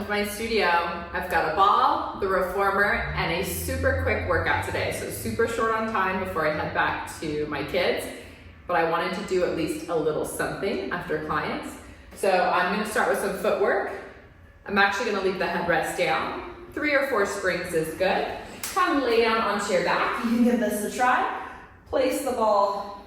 to my studio. I've got a ball, the reformer, and a super quick workout today. So super short on time before I head back to my kids, but I wanted to do at least a little something after clients. So I'm gonna start with some footwork. I'm actually gonna leave the headrest down. 3 or 4 springs is good. Come lay down onto your back. You can give this a try. Place the ball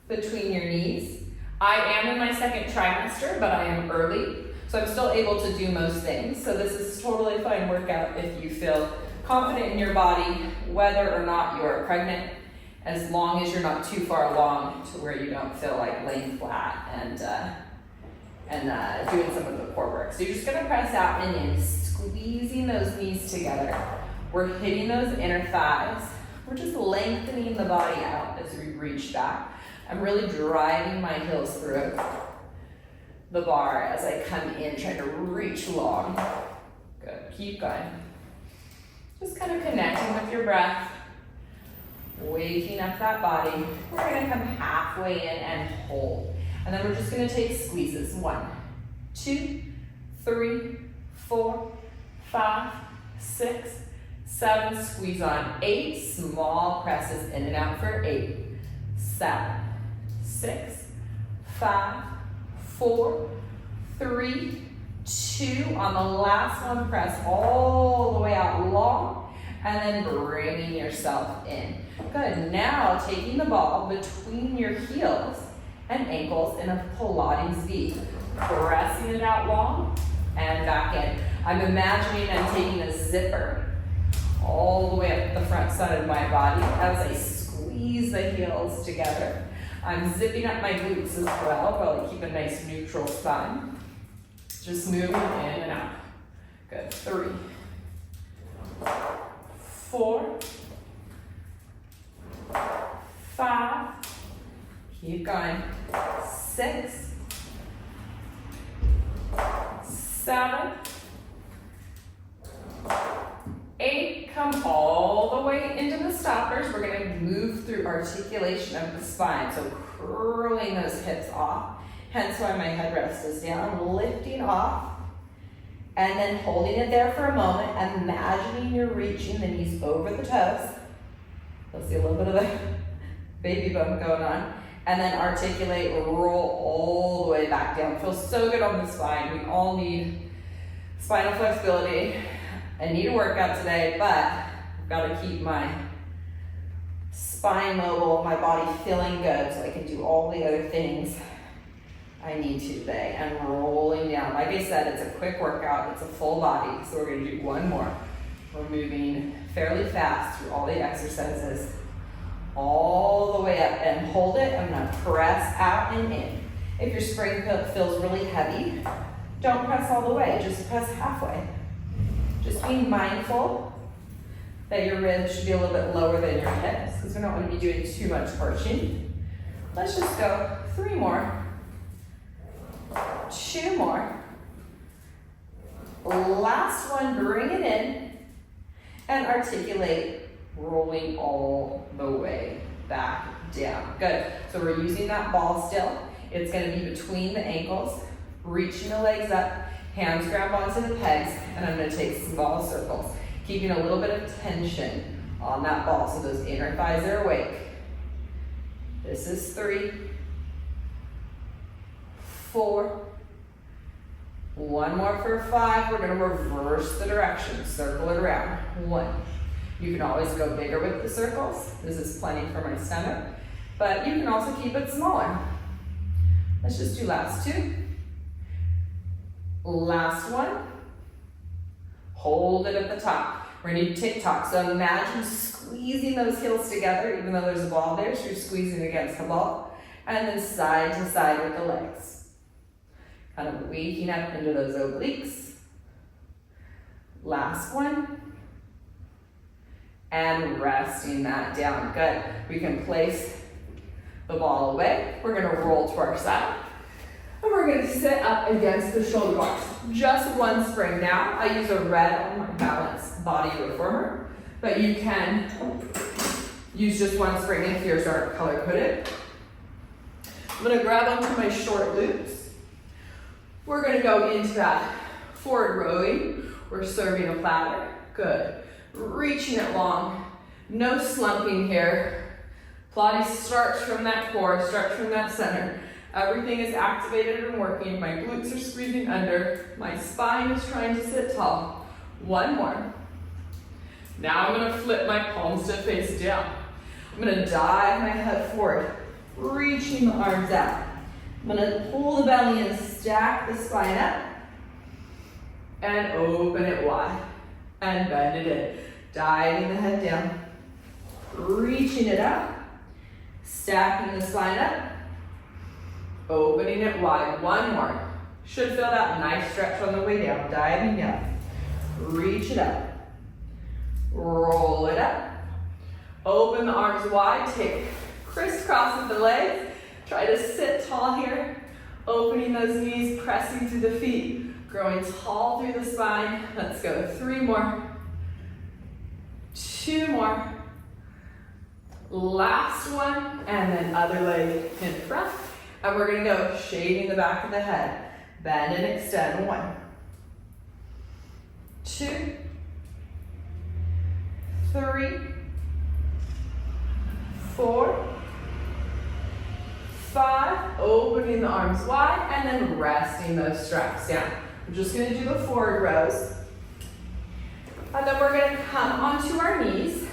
between your knees. I am in my second trimester, but I am early. So I'm still able to do most things. So this is totally a fine workout if you feel confident in your body, whether or not you're pregnant, as long as you're not too far along to where you don't feel like laying flat and doing some of the core work. So you're just gonna press out and in, squeezing those knees together. We're hitting those inner thighs. We're just lengthening the body out as we reach back. I'm really driving my heels through the bar as I come in, trying to reach long. Good, keep going. Just kind of connecting with your breath, waking up that body. We're gonna come halfway in and hold. And then we're just gonna take squeezes. 1, 2, 3, 4, 5, 6, 7, squeeze on 8, small presses in and out for 8, 7, 6, 5, 4, 3, 2. On the last one, press all the way out long, and then bringing yourself in. Good, now taking the ball between your heels and ankles in a Pilates V. Pressing it out long and back in. I'm imagining I'm taking a zipper all the way up the front side of my body as I squeeze the heels together. I'm zipping up my glutes as well while I keep a nice neutral spine. Just moving in and out. Good. 3, 4, 5. Keep going. 6, 7, 8, come all the way into the stoppers. We're gonna move through articulation of the spine. So curling those hips off, hence why my headrest is down, lifting off, and then holding it there for a moment, imagining you're reaching the knees over the toes. You'll see a little bit of the baby bump going on. And then articulate, roll all the way back down. Feels so good on the spine. We all need spinal flexibility. I need a workout today, but I've got to keep my spine mobile, my body feeling good so I can do all the other things I need to today. And rolling down. Like I said, it's a quick workout. It's a full body. So we're going to do one more. We're moving fairly fast through all the exercises. All the way up and hold it. I'm going to press out and in. If your spring feels really heavy, don't press all the way. Just press halfway. Just being mindful that your ribs should be a little bit lower than your hips because we don't want to be doing too much arching. Let's just go 3 more, 2 more. Last one, bring it in and articulate, rolling all the way back down. Good. So we're using that ball still. It's going to be between the ankles, reaching the legs up. Hands grab onto the pegs, and I'm going to take small circles, keeping a little bit of tension on that ball so those inner thighs are awake. This is 3, 4, 1 more for 5. We're going to reverse the direction, circle it around. 1. You can always go bigger with the circles. This is plenty for my stomach, but you can also keep it smaller. Let's just do last 2. Last one. Hold it at the top. We're going to do tick-tock. So imagine squeezing those heels together, even though there's a ball there, so you're squeezing against the ball. And then side to side with the legs. Kind of waking up into those obliques. Last one. And resting that down. Good. We can place the ball away. We're going to roll to our side. And we're going to sit up against the shoulder blocks. Just 1 spring now. I use a red on my balance body reformer, but you can use just 1 spring if yours aren't color coded. I'm going to grab onto my short loops. We're going to go into that Forward rowing, we're serving a platter. Good. Reaching it long. No slumping here. Pilates starts from that core, starts from that center. Everything is activated and working. My glutes are squeezing under. My spine is trying to sit tall. One more. Now I'm gonna flip my palms to face down. I'm gonna dive my head forward, reaching the arms out. I'm gonna pull the belly and stack the spine up. And open it wide. And bend it in. Diving the head down. Reaching it up. Stacking the spine up. Opening it wide. One more. Should feel that nice stretch on the way down. Diving down. Reach it up. Roll it up. Open the arms wide. Take crisscross with the legs. Try to sit tall here. Opening those knees, pressing through the feet. Growing tall through the spine. Let's go. 3 more. 2 more. Last one. And then other leg in front. And we're going to go shading the back of the head. Bend and extend. 1, 2, 3, 4, 5. Opening the arms wide and then resting those straps down. We're just going to do the forward rows. And then we're going to come onto our knees.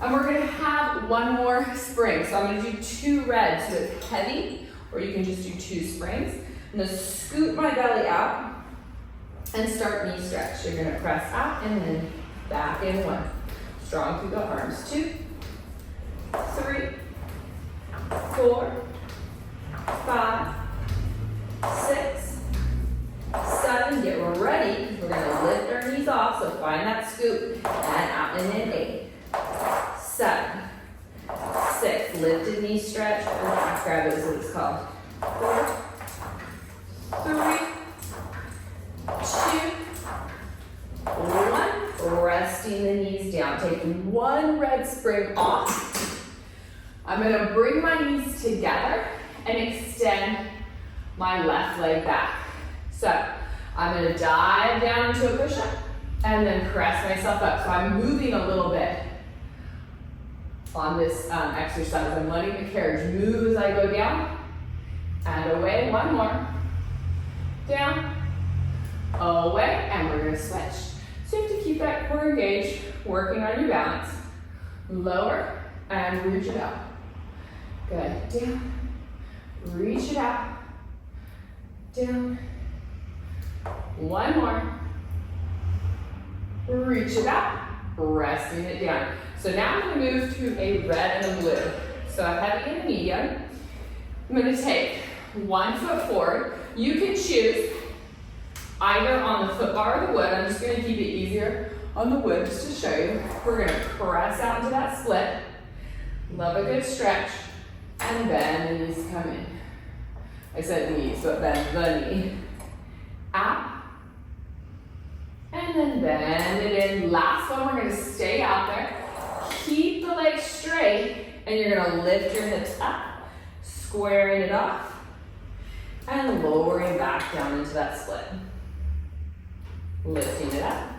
And we're going to have one more spring. So I'm going to do 2 reds. So it's heavy, or you can just do 2 springs. I'm going to scoot my belly out and start knee stretch. You're going to press out and then back in 1. Strong through the arms. 2, 3, 4, 5, 6, 7. Get ready. We're going to lift our knees off. So find that scoop and out and in. 8, 7, 6. Lifted knee stretch. Or back grab is what it's called. 4, 3, 2, 1. Resting the knees down. Taking 1 red spring off. I'm going to bring my knees together and extend my left leg back. So I'm going to dive down into a push-up and then press myself up. So I'm moving a little bit on this exercise. I'm letting the carriage move as I go down and away. 1 more. Down, away, and we're going to switch. So you have to keep that core engaged, working on your balance. Lower and reach it out. Good. Down, reach it out. Down. 1 more. Reach it out, resting it down. So now I'm going to move to a red and a blue. So a heavy and a medium. I'm going to take 1 foot forward. You can choose either on the foot bar or the wood. I'm just going to keep it easier on the wood just to show you. We're going to press out into that split. Love a good stretch. And bend the knees come in. I said knees, but bend the knee. Out. And then bend it in. Last one, we're going to stay out there. Keep the legs straight. And you're going to lift your hips up. Squaring it off. And lowering back down into that split. Lifting it up.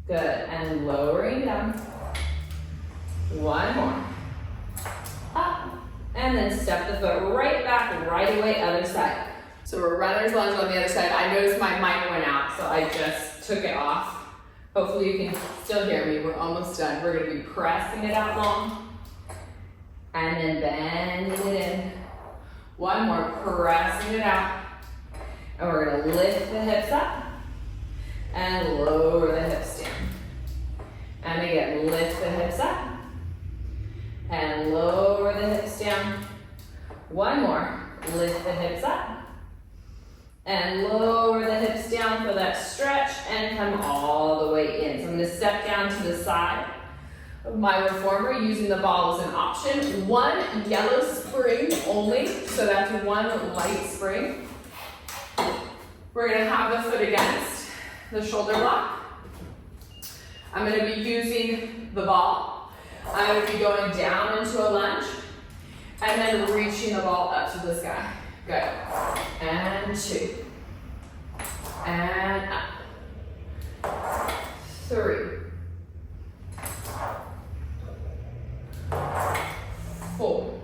Good. And lowering down. 1 more. Up. And then step the foot right back, right away, other side. So we're runner's lunge on the other side. I noticed my mic went out, so I just took it off. Hopefully you can still hear me. We're almost done. We're going to be pressing it out long. And then bending it in. 1 more, pressing it out. And we're going to lift the hips up and lower the hips down. And again, lift the hips up and lower the hips down. 1 more, lift the hips up and lower the hips down for that stretch and come all the way in. So I'm going to step down to the side of my reformer using the ball as an option. 1 yellow spring only, so that's 1 light spring. We're going to have the foot against the shoulder block. I'm going to be using the ball. I'm going to be going down into a lunge and then reaching the ball up to the sky. Good. And 2. 3, 4,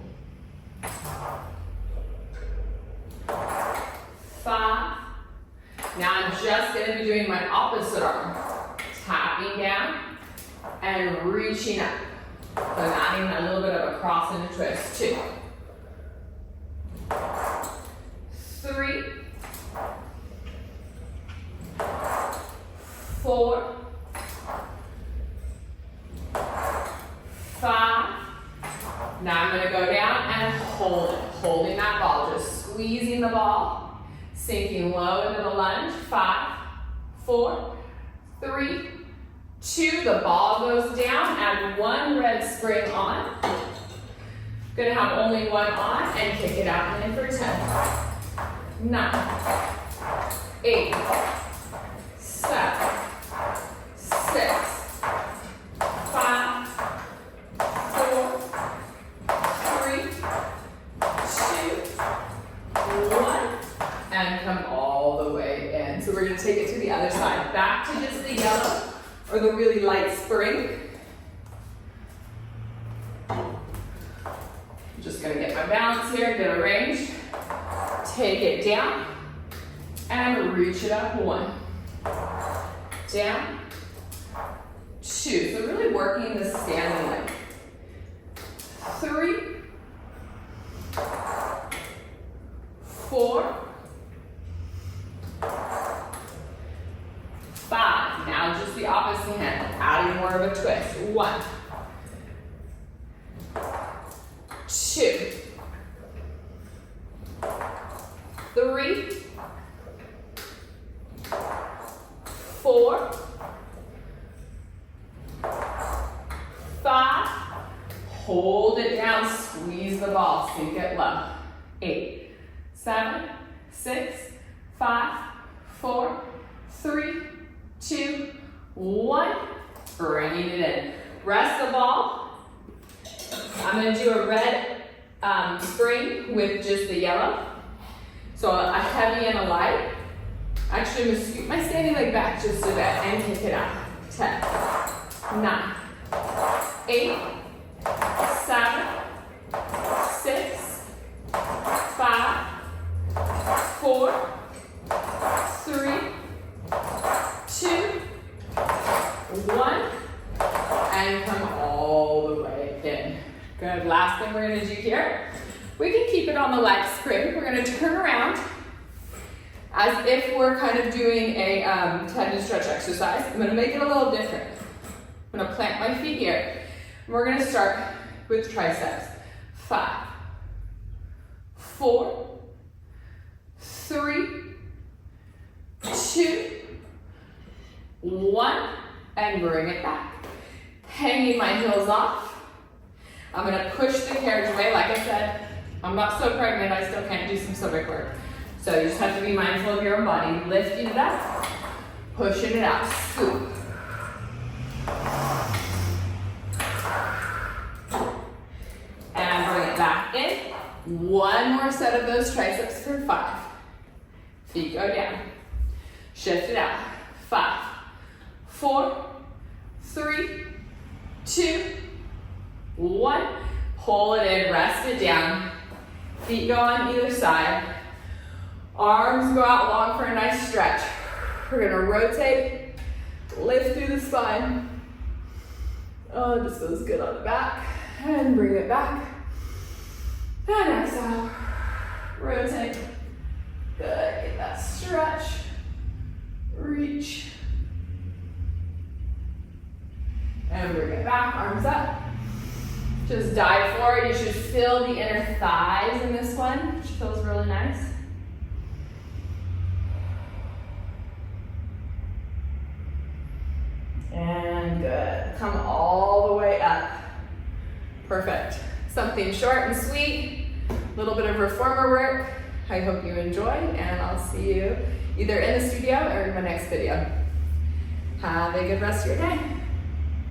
5. Now I'm just going to be doing my opposite arm. Tapping down and reaching up. So I'm adding a little bit of a cross and a twist. 2, 3, 4, 5. Now I'm going to go down and hold it. Holding that ball, just squeezing the ball, sinking low into the lunge. 5, 4, 3, 2. The ball goes down. Add 1 red spring on. Gonna have only 1 on and kick it out and in for 10, 9, 8, 7, 6, 5, 4, 3, 2, 1, and come all the way in. So we're going to take it to the other side. Back to just the yellow or the really light spring. I'm just going to get my balance here, get a range. Take it down and reach it up. 1, down, 2. So really working the standing leg. 3, 4, 5. Now just the opposite hand, adding more of a twist. 1, 2, 3, 4, 5. Hold it down, squeeze the ball, sink it low. 8, 7, 6, 5, 4, 3, 2, 1. Bringing it in. Rest the ball. I'm going to do a red spring with just the yellow. So a heavy and a light. Actually, I'm going to scoot my standing leg back just a bit and kick it out. 10, 9, 8, 7, 6, 5, 4, 3, 2, 1, and come all the way in. Good. Last thing we're going to do here, we can keep it on the leg spring. We're going to turn around as if we're kind of doing a tendon stretch exercise. I'm going to make it a little different. I'm going to plant my feet here. And we're going to start with triceps. 5, 4, 3, 2, 1, and bring it back. Hanging my heels off. I'm going to push the carriage away. Like I said, I'm not so pregnant, I still can't do some stomach work. So you just have to be mindful of your own body. Lifting it up, pushing it out. Scoop. And bring it back in. 1 more set of those triceps for 5. Feet go down. Shift it out. 5, 4, 3, 2, 1. Pull it in, rest it down. Feet go on either side. Arms go out long for a nice stretch. We're gonna rotate, lift through the spine. Oh, it just feels good on the back. And bring it back. And exhale. Rotate. Good, get that stretch. Reach. And bring it back, arms up. Just dive forward. You should feel the inner thighs in this one, which feels really nice. And good. Come all the way up. Perfect. Something short and sweet. A little bit of reformer work. I hope you enjoyed, and I'll see you either in the studio or in my next video. Have a good rest of your day.